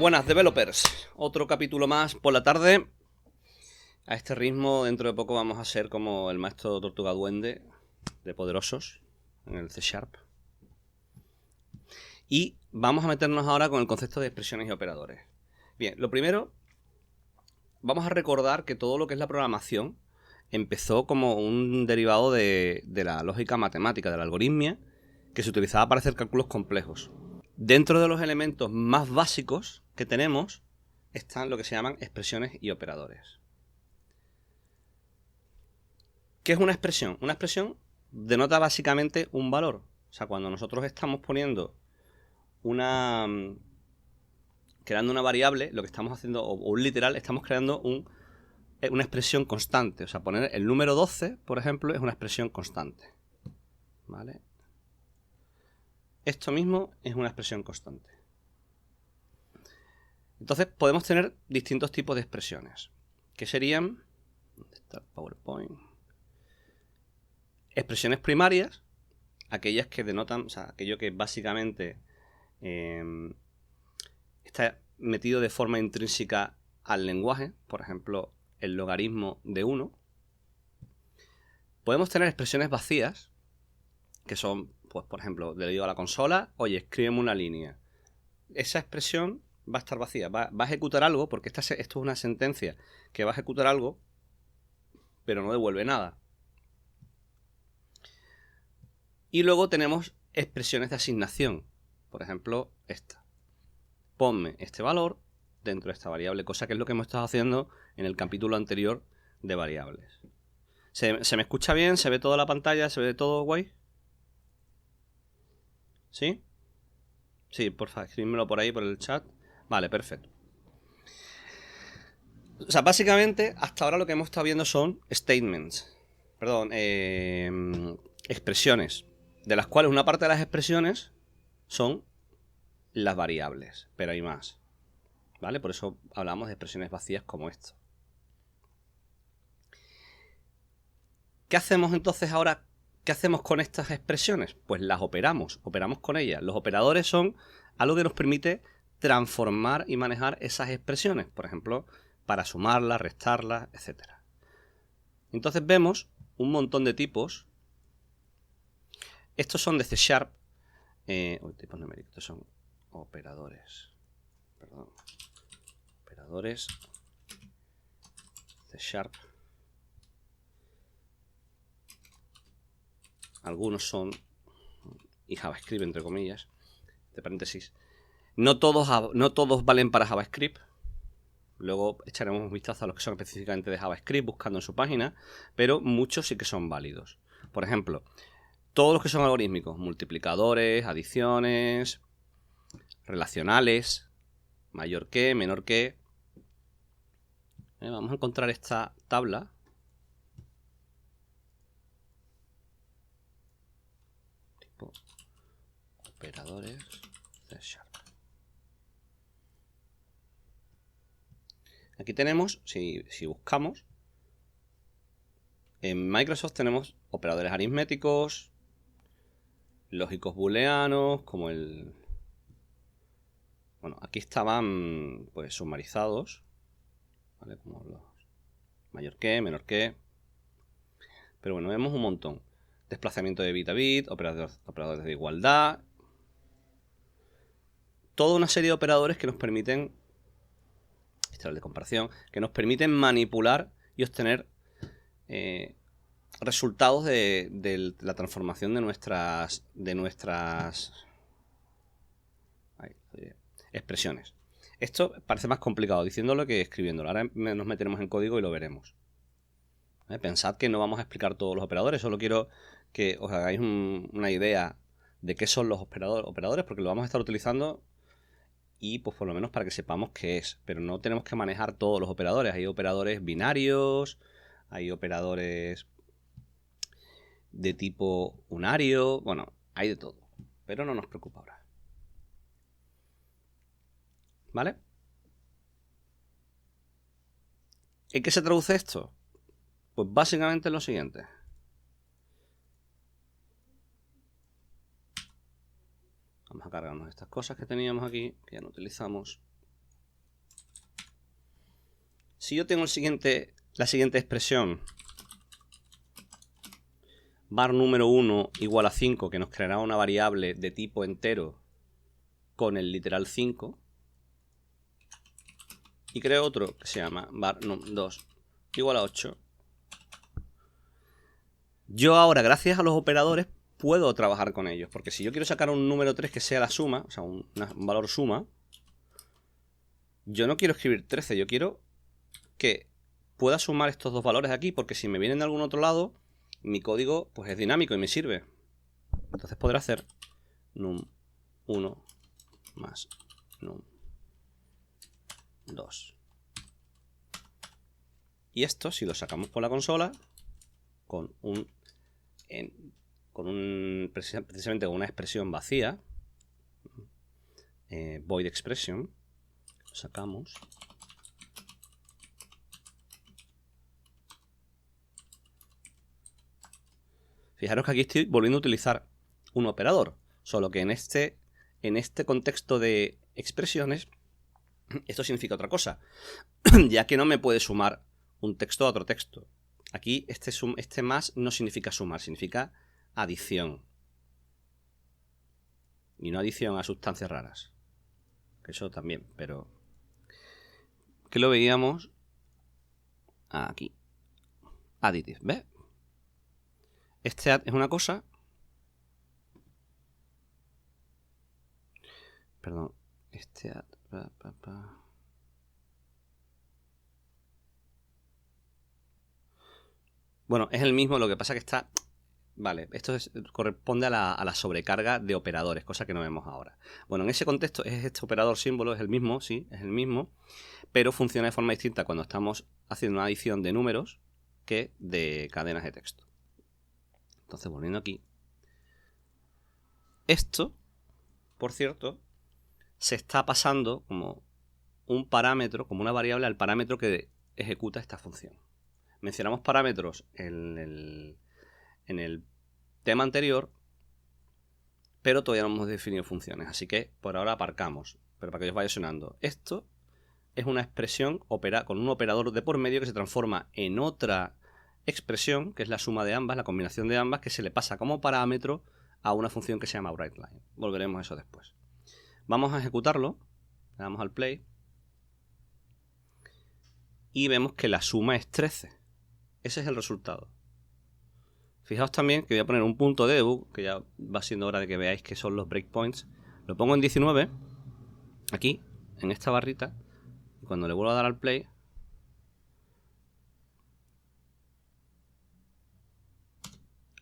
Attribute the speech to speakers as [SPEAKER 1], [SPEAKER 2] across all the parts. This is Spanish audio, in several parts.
[SPEAKER 1] Buenas developers, otro capítulo más por la tarde. A este ritmo dentro de poco vamos a ser como el maestro Tortuga Duende de Poderosos en el C#. Y vamos a meternos ahora con el concepto de expresiones y operadores. Bien, lo primero, vamos a recordar que todo lo que es la programación empezó como un derivado de la lógica matemática, de la algoritmia, que se utilizaba para hacer cálculos complejos. Dentro de los elementos más básicos que tenemos están lo que se llaman expresiones y operadores. ¿Qué es una expresión? Una expresión denota básicamente un valor. O sea, cuando nosotros estamos poniendo creando una variable, lo que estamos haciendo, o un literal, estamos creando una expresión constante. O sea, poner el número 12, por ejemplo, es una expresión constante. ¿Vale? Esto mismo es una expresión constante. Entonces podemos tener distintos tipos de expresiones. Que serían, ¿dónde está el PowerPoint? Expresiones primarias, aquellas que denotan, o sea, aquello que básicamente está metido de forma intrínseca al lenguaje, por ejemplo, el logaritmo de 1. Podemos tener expresiones vacías, que son, pues, por ejemplo, le digo a la consola, oye, escríbeme una línea. Esa expresión va a estar vacía, va a ejecutar algo, porque esto es una sentencia que va a ejecutar algo, pero no devuelve nada. Y luego tenemos expresiones de asignación, por ejemplo, esta. Ponme este valor dentro de esta variable, cosa que es lo que hemos estado haciendo en el capítulo anterior de variables. ¿Se me escucha bien? ¿Se ve toda la pantalla? ¿Se ve todo guay? ¿Sí? Sí, porfa, escríbemelo por ahí, por el chat. Vale, perfecto. O sea, básicamente, hasta ahora lo que hemos estado viendo son statements. Perdón, expresiones. De las cuales una parte de las expresiones son las variables, pero hay más. ¿Vale? Por eso hablamos de expresiones vacías como esto. ¿Qué hacemos entonces ahora? ¿Qué hacemos con estas expresiones? Pues las operamos con ellas. Los operadores son algo que nos permite transformar y manejar esas expresiones, por ejemplo, para sumarlas, restarlas, etc. Entonces vemos un montón de tipos. Estos son de C#. Tipos numéricos, estos son operadores. Perdón. Operadores C#. Algunos son, y JavaScript, entre comillas, de paréntesis. No todos valen para JavaScript. Luego echaremos un vistazo a los que son específicamente de JavaScript, buscando en su página, pero muchos sí que son válidos. Por ejemplo, todos los que son algorítmicos, multiplicadores, adiciones, relacionales, mayor que, menor que. Vamos a encontrar esta tabla. Tipo operadores C#. Aquí tenemos, si buscamos, en Microsoft tenemos operadores aritméticos, lógicos booleanos, como el... Bueno, aquí estaban pues sumarizados, ¿vale? Como los mayor que, menor que. Pero bueno, vemos un montón. Desplazamiento de bit a bit, operadores de igualdad. Toda una serie de operadores que nos permiten, este es el de comparación, que nos permiten manipular y obtener resultados de la transformación de nuestras expresiones. Esto parece más complicado diciéndolo que escribiéndolo. Ahora nos meteremos en código y lo veremos. Pensad que no vamos a explicar todos los operadores, solo quiero que os hagáis una idea de qué son los operadores, porque lo vamos a estar utilizando y pues por lo menos para que sepamos qué es. Pero no tenemos que manejar todos los operadores. Hay operadores binarios, hay operadores de tipo unario, bueno, hay de todo. Pero no nos preocupa ahora. ¿Vale? ¿En qué se traduce esto? Pues básicamente en lo siguiente. Vamos a cargarnos estas cosas que teníamos aquí, que ya no utilizamos. Si yo tengo la siguiente expresión, var número 1 igual a 5, que nos creará una variable de tipo entero con el literal 5, y creo otro que se llama var 2 igual a 8, yo ahora, gracias a los operadores, puedo trabajar con ellos, porque si yo quiero sacar un número 3 que sea la suma, o sea, un valor suma, yo no quiero escribir 13, yo quiero que pueda sumar estos dos valores aquí, porque si me vienen de algún otro lado, mi código pues es dinámico y me sirve. Entonces podré hacer num1 más num2. Y esto, si lo sacamos por la consola, precisamente con una expresión vacía, void expression, lo sacamos. Fijaros que aquí estoy volviendo a utilizar un operador, solo que en este contexto de expresiones, esto significa otra cosa, ya que no me puede sumar un texto a otro texto. Aquí este más no significa sumar, significa adición. Y no adición a sustancias raras. Que eso también, pero... que lo veíamos aquí. Additive, ¿ves? Este add es una cosa... Perdón. Este add... Bueno, es el mismo, lo que pasa que está... Vale, esto corresponde a la sobrecarga de operadores, cosa que no vemos ahora. Bueno, en ese contexto es este operador símbolo, es el mismo, sí, es el mismo, pero funciona de forma distinta cuando estamos haciendo una adición de números que de cadenas de texto. Entonces, volviendo aquí. Esto, por cierto, se está pasando como un parámetro, como una variable al parámetro que ejecuta esta función. Mencionamos parámetros en el tema anterior, pero todavía no hemos definido funciones, así que por ahora aparcamos, pero para que os vaya sonando. Esto es una expresión con un operador de por medio que se transforma en otra expresión, que es la suma de ambas, la combinación de ambas, que se le pasa como parámetro a una función que se llama WriteLine. Volveremos a eso después. Vamos a ejecutarlo, le damos al play, y vemos que la suma es 13. Ese es el resultado. Fijaos también que voy a poner un punto de debug, que ya va siendo hora de que veáis que son los breakpoints. Lo pongo en 19, aquí, en esta barrita, y cuando le vuelvo a dar al play,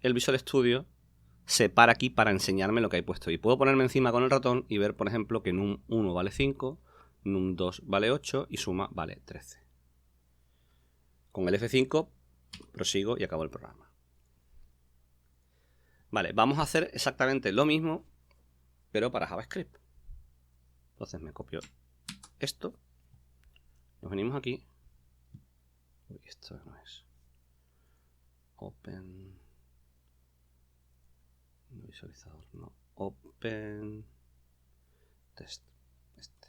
[SPEAKER 1] el Visual Studio se para aquí para enseñarme lo que hay puesto. Y puedo ponerme encima con el ratón y ver, por ejemplo, que num1 vale 5, num2 vale 8 y suma vale 13. Con el F5 prosigo y acabo el programa. Vale, vamos a hacer exactamente lo mismo, pero para JavaScript. Entonces me copio esto, nos venimos aquí. Uy, esto no es. Open. Visualizador, no. Open. Test. Este.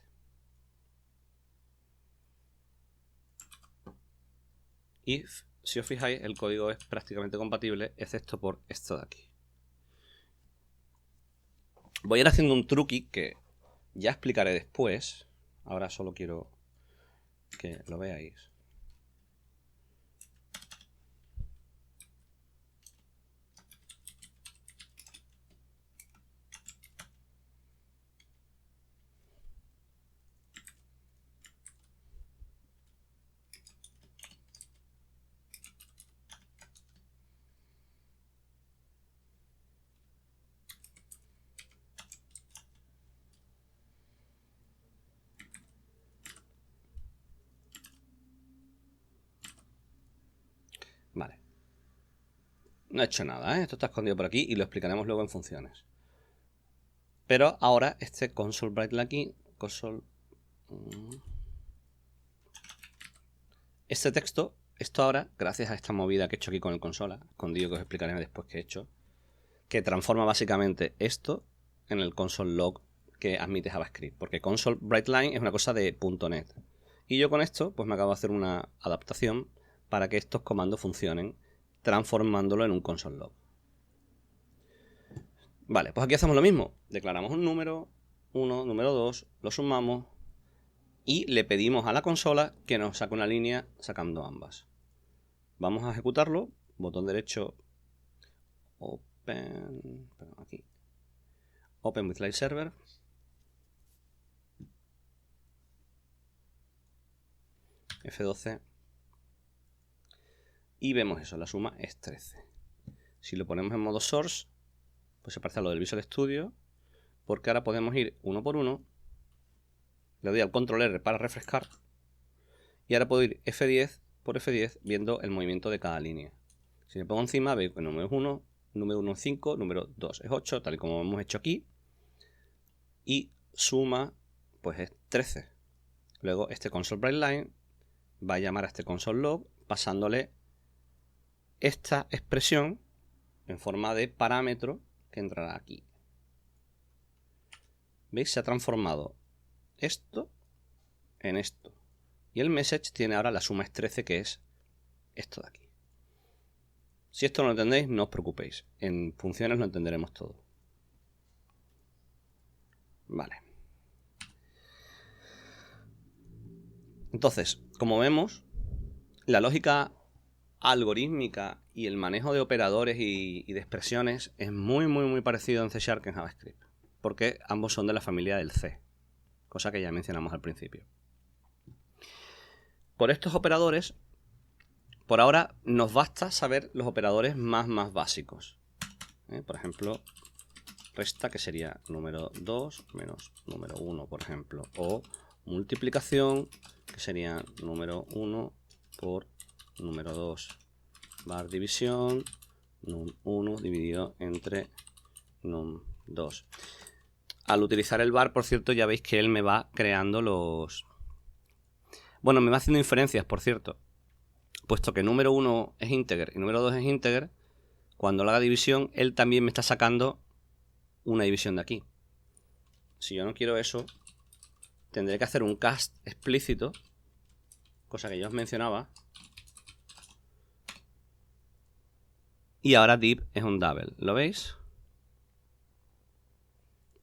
[SPEAKER 1] Y si os fijáis, el código es prácticamente compatible, excepto por esto de aquí. Voy a ir haciendo un truqui que ya explicaré después. Ahora solo quiero que lo veáis. Vale. No he hecho nada, ¿eh? Esto está escondido por aquí y lo explicaremos luego en funciones. Pero ahora este console WriteLine aquí, console... Este texto, esto ahora, gracias a esta movida que he hecho aquí con el consola, escondido que os explicaré después que he hecho, que transforma básicamente esto en el console log que admite JavaScript. Porque console WriteLine es una cosa de .NET. Y yo con esto pues me acabo de hacer una adaptación para que estos comandos funcionen, transformándolo en un console log. Vale, pues aquí hacemos lo mismo. Declaramos un número 1, número 2, lo sumamos y le pedimos a la consola que nos saque una línea sacando ambas. Vamos a ejecutarlo. Botón derecho, Open, perdón, aquí. Open with Live Server. F12. Y vemos eso, la suma es 13. Si lo ponemos en modo source, pues se parece a lo del Visual Studio, porque ahora podemos ir uno por uno. Le doy al control R para refrescar. Y ahora puedo ir F10 por F10 viendo el movimiento de cada línea. Si me pongo encima, veo que el número es 1, número 1 es 5, número 2 es 8, tal y como hemos hecho aquí. Y suma, pues es 13. Luego este console write line va a llamar a este console log pasándole esta expresión en forma de parámetro que entrará aquí. ¿Veis? Se ha transformado esto en esto. Y el message tiene ahora la suma es 13, que es esto de aquí. Si esto no lo entendéis, no os preocupéis. En funciones lo entenderemos todo. Vale. Entonces, como vemos, la lógica algorítmica y el manejo de operadores y de expresiones es muy parecido en C# que en JavaScript, porque ambos son de la familia del C, cosa que ya mencionamos al principio. Por estos operadores, por ahora nos basta saber los operadores más básicos. Por ejemplo, resta, que sería número 2 menos número 1, por ejemplo, o multiplicación, que sería número 1 por número 2, bar división, num1 dividido entre num2. Al utilizar el bar, por cierto, ya veis que él me va creando los... Bueno, me va haciendo inferencias, por cierto. Puesto que número 1 es integer y número 2 es integer, cuando le haga división, él también me está sacando una división de aquí. Si yo no quiero eso, tendré que hacer un cast explícito, cosa que yo os mencionaba. Y ahora div es un double, ¿lo veis?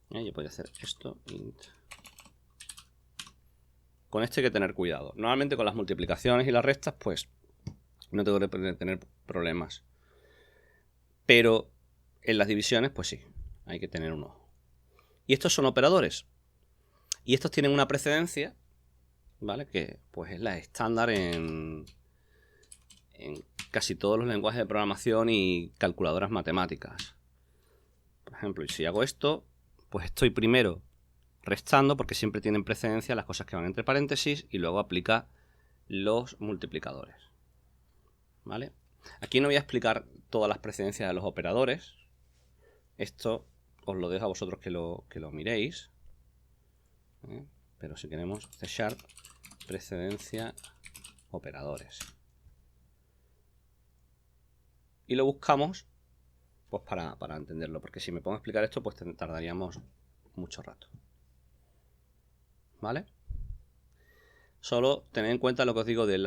[SPEAKER 1] Yo podría hacer esto, int. Con esto hay que tener cuidado. Normalmente con las multiplicaciones y las restas, pues no tengo que tener problemas. Pero en las divisiones, pues sí, hay que tener un ojo. Y estos son operadores. Y estos tienen una precedencia, ¿vale? Que pues es la estándar en casi todos los lenguajes de programación y calculadoras matemáticas. Por ejemplo, si hago esto, pues estoy primero restando, porque siempre tienen precedencia las cosas que van entre paréntesis, y luego aplica los multiplicadores. ¿Vale? Aquí no voy a explicar todas las precedencias de los operadores. Esto os lo dejo a vosotros que lo miréis. Pero si queremos C# precedencia operadores. Y lo buscamos pues para entenderlo, porque si me pongo a explicar esto, pues tardaríamos mucho rato. ¿Vale? Solo tened en cuenta lo que os digo de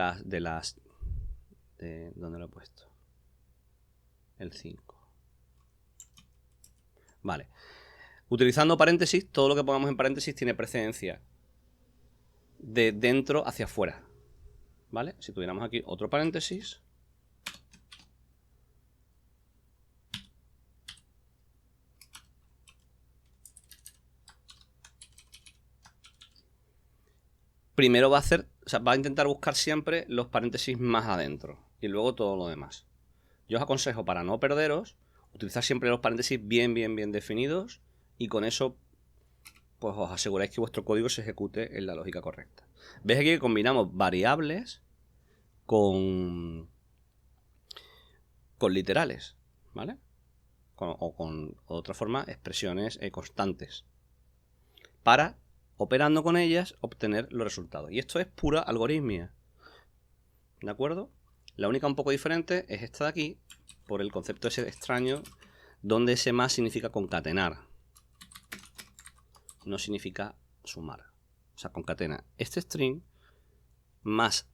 [SPEAKER 1] ¿dónde lo he puesto? El 5. Vale. Utilizando paréntesis, todo lo que pongamos en paréntesis tiene precedencia de dentro hacia afuera. ¿Vale? Si tuviéramos aquí otro paréntesis, primero va a intentar buscar siempre los paréntesis más adentro y luego todo lo demás. Yo os aconsejo, para no perderos, utilizar siempre los paréntesis bien definidos, y con eso pues os aseguráis que vuestro código se ejecute en la lógica correcta. ¿Veis aquí que combinamos variables con literales? ¿Vale? O con otra forma, expresiones constantes, para, operando con ellas, obtener los resultados. Y esto es pura algoritmia. ¿De acuerdo? La única un poco diferente es esta de aquí, por el concepto ese extraño, donde ese más significa concatenar. No significa sumar. O sea, concatena este string más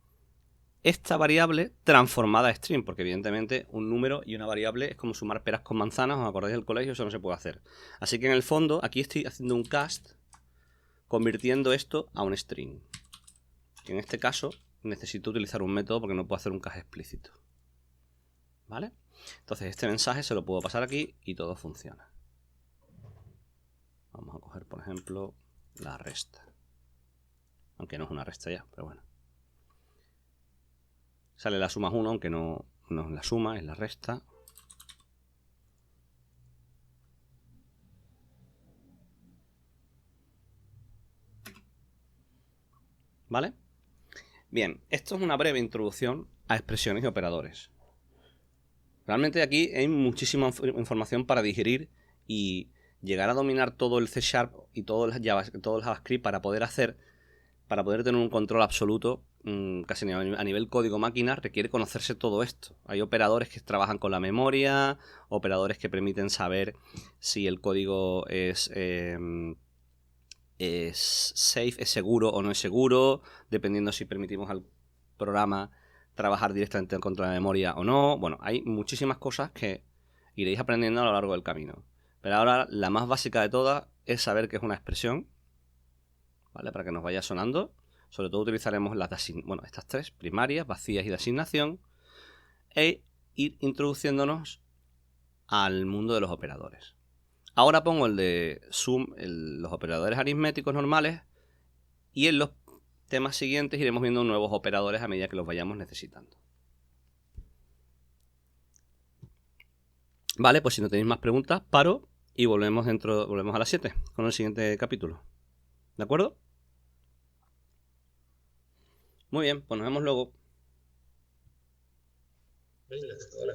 [SPEAKER 1] esta variable transformada a string, porque evidentemente un número y una variable es como sumar peras con manzanas, ¿os acordáis del colegio? Eso no se puede hacer. Así que en el fondo, aquí estoy haciendo un cast, convirtiendo esto a un string. Y en este caso, necesito utilizar un método porque no puedo hacer un cast explícito. ¿Vale? Entonces este mensaje se lo puedo pasar aquí y todo funciona. Vamos a coger, por ejemplo, la resta. Aunque no es una resta ya, pero bueno. Sale la suma 1, aunque no es la suma, es la resta. ¿Vale? Bien, esto es una breve introducción a expresiones y operadores. Realmente aquí hay muchísima información para digerir y llegar a dominar todo el C# y todo el JavaScript para poder tener un control absoluto, casi a nivel código máquina, requiere conocerse todo esto. Hay operadores que trabajan con la memoria, operadores que permiten saber si el código es safe, es seguro o no es seguro, dependiendo si permitimos al programa trabajar directamente contra la memoria o no. Bueno, hay muchísimas cosas que iréis aprendiendo a lo largo del camino. Pero ahora la más básica de todas es saber qué es una expresión, ¿vale? Para que nos vaya sonando. Sobre todo utilizaremos estas tres, primarias, vacías y de asignación, e ir introduciéndonos al mundo de los operadores. Ahora pongo el de sum, los operadores aritméticos normales, y en los temas siguientes iremos viendo nuevos operadores a medida que los vayamos necesitando. Vale, pues si no tenéis más preguntas, paro y volvemos a las 7 con el siguiente capítulo. ¿De acuerdo? Muy bien, pues nos vemos luego.
[SPEAKER 2] Venga, hola.